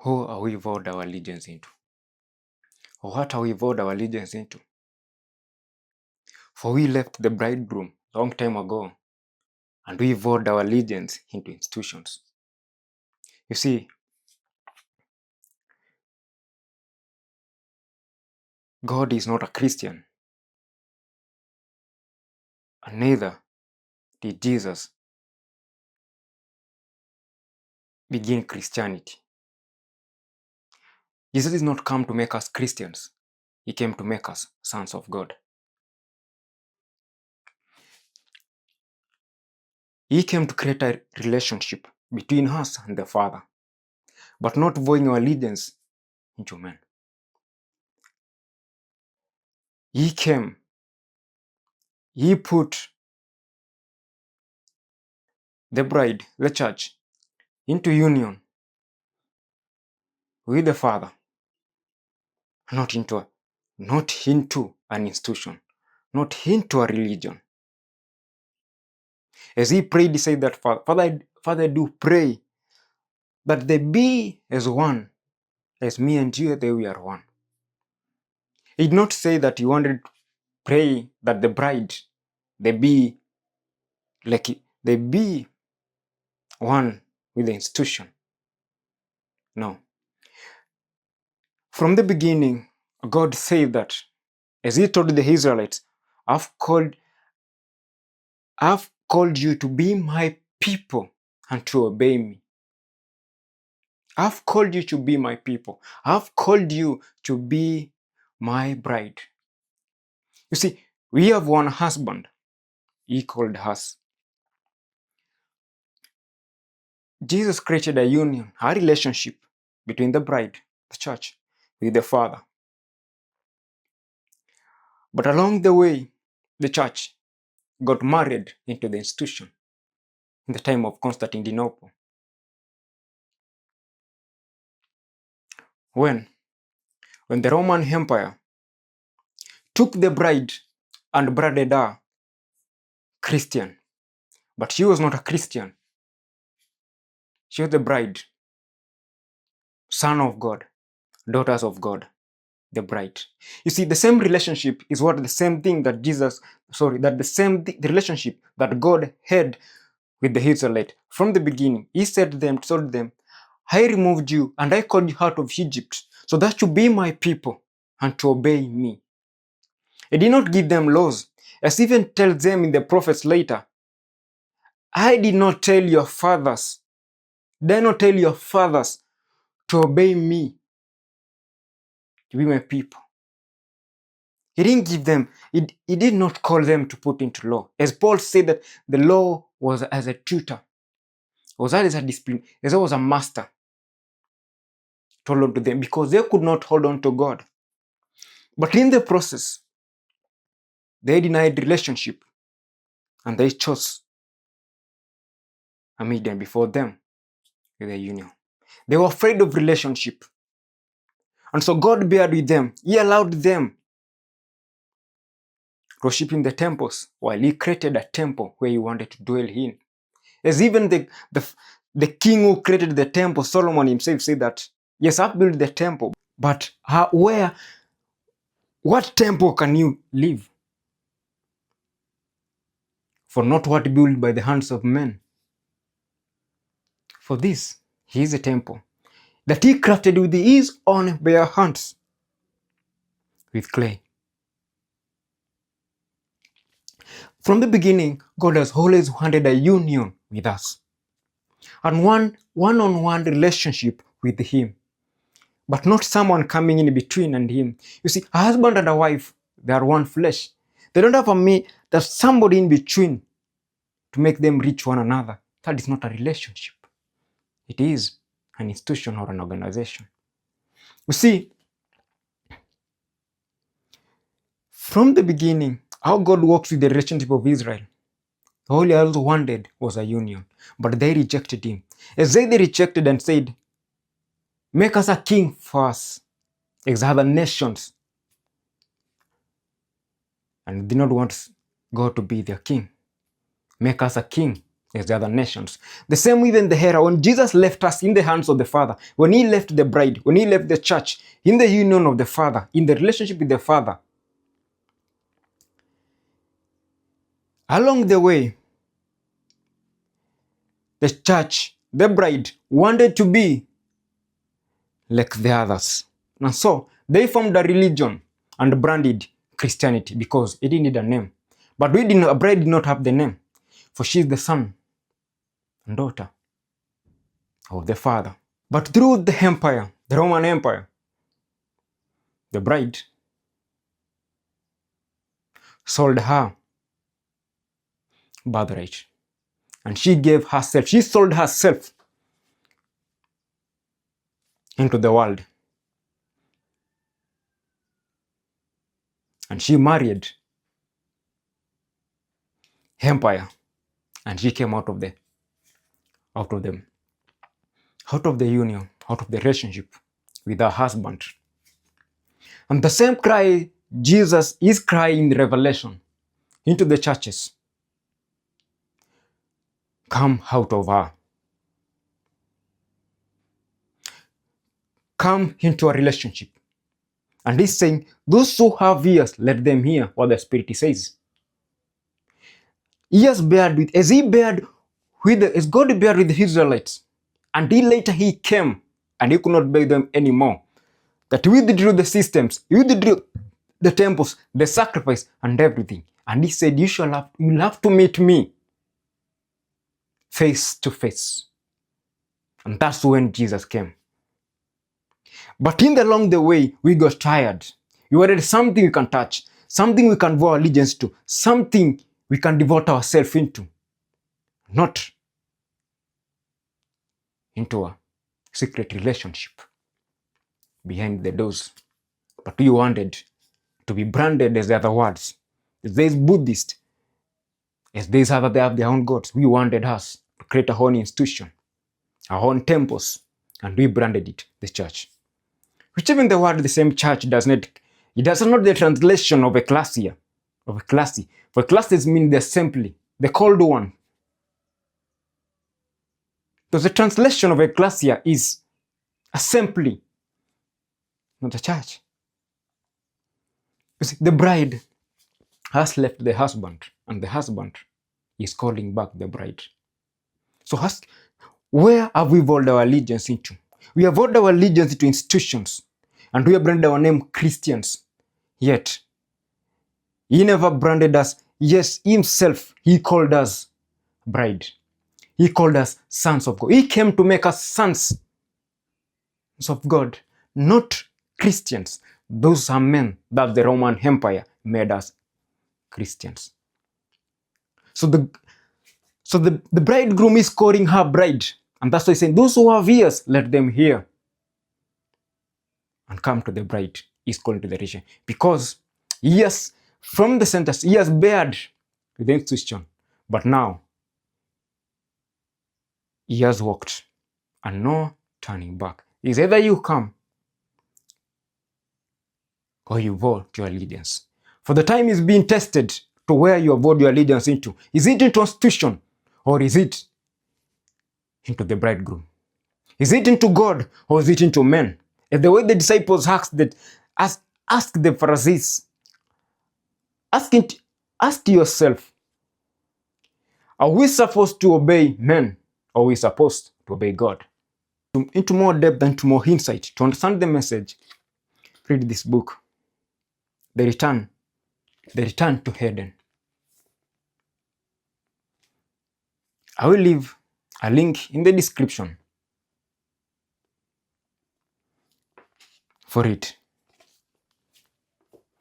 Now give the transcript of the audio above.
Who are we vowed our allegiance into? Or what are we vowed our allegiance into? For we left the bridegroom long time ago, and we vowed our allegiance into institutions. You see, God is not a Christian, and neither did Jesus begin Christianity. Jesus did not come to make us Christians. He came to make us sons of God. He came to create a relationship between us and the Father, but not vowing our allegiance into men. He came, he put the bride, the church, into union with the Father, not into an institution, not into a religion. As he prayed, he said that, Father, I do pray that they be as one, as me and you, they we are one. He did not say that he wanted to pray that the bride, they be one with the institution. No. From the beginning, God said that, as he told the Israelites, I've called you to be my people and to obey me. I've called you to be my people. I've called you to be my bride. You see, we have one husband. He called us. Jesus created a union, a relationship between the bride, the church, with the Father. But along the way, the church got married into the institution in the time of Constantinople. When the Roman Empire took the bride and branded her Christian, but she was not a Christian. She was the bride, son of God, daughters of God, the bride. You see, the same relationship is the relationship that God had with the Israelites from the beginning. He told them, I removed you and I called you out of Egypt so that you be my people and to obey me. He did not give them laws, as even tells them in the prophets later, I did not tell your fathers to obey me, to be my people. He didn't give them, he did not call them to put into law. As Paul said that the law was as a tutor, was as a discipline, as it was a master to hold on to them because they could not hold on to God. But in the process, they denied relationship and they chose a medium before them with a union. They were afraid of relationship. And so God bared with them. He allowed them to worship in the temples while he created a temple where he wanted to dwell in. As even the king who created the temple, Solomon himself, said that, yes, I've built the temple, but what temple can you live? For not what built by the hands of men. For this, he is a temple that he crafted with his own bare hands, with clay. From the beginning, God has always wanted a union with us and one-on-one relationship with him, but not someone coming in between and him. You see, a husband and a wife, they are one flesh. They don't have there's somebody in between to make them reach one another. That is not a relationship. It is an institution or an organization. You see, from the beginning, how God works with the relationship of Israel, all he also wanted was a union, but they rejected him. As they rejected and said, make us a king for us, as other nations, and did not want God to be their king. Make us a king as the other nations. The same even the hera, when Jesus left us in the hands of the Father, when he left the bride, when he left the church, in the union of the Father, in the relationship with the Father, along the way, the church, the bride, wanted to be like the others. And so they formed a religion and branded Christianity because it didn't need a name. But a bride did not have the name, for she is the son and daughter of the Father. But through the empire, the Roman Empire, the bride sold her birthright. And she sold herself into the world. And she married empire. And she came out of the union, out of the relationship with her husband. And the same cry Jesus is crying in Revelation into the churches. Come out of her. Come into a relationship. And he's saying, those who have ears, let them hear what the Spirit says. As God bared with the Israelites, until later he came and he could not bear them anymore. That he withdrew the systems, he withdrew the temples, the sacrifice, and everything. And he said, you'll have to meet me face to face. And that's when Jesus came. But along the way, we got tired. We wanted something we can touch, something we can vow allegiance to, something we can devote ourselves into. Not into a secret relationship behind the doors. But we wanted to be branded as the other words. As there's Buddhist, as there's other, they have their own gods. We wanted us to create our own institution, our own temples, and we branded it the church. Which even the word the same church does not, it does not the translation of ecclesia, of ecclesi. For ecclesias mean the assembly, the called one. Because the translation of ecclesia is assembly, not a church. You see, the bride has left the husband, and the husband is calling back the bride. So where have we vowed our allegiance into? We have vowed our allegiance to institutions, and we have branded our name Christians. Yet, he never branded us. Yes, himself, he called us bride. He called us sons of God. He came to make us sons of God, not Christians. Those are men that the Roman Empire made us Christians. So the bridegroom is calling her bride. And that's why he's saying, those who have ears, let them hear. And come to the bride. He's calling to the region. Because, yes, from the sentence, he has bared the institution. But now, he has walked. And no turning back. It's either you come or you vow to your allegiance. For the time is being tested to where you have vowed your allegiance into. Is it into institution or is it into the bridegroom? Is it into God or is it into men? If the way the disciples asked the Pharisees, ask yourself, are we supposed to obey men or are we supposed to obey God? Into more depth and to more insight, to understand the message, read this book, The Return to Eden. I will leave a link in the description for it.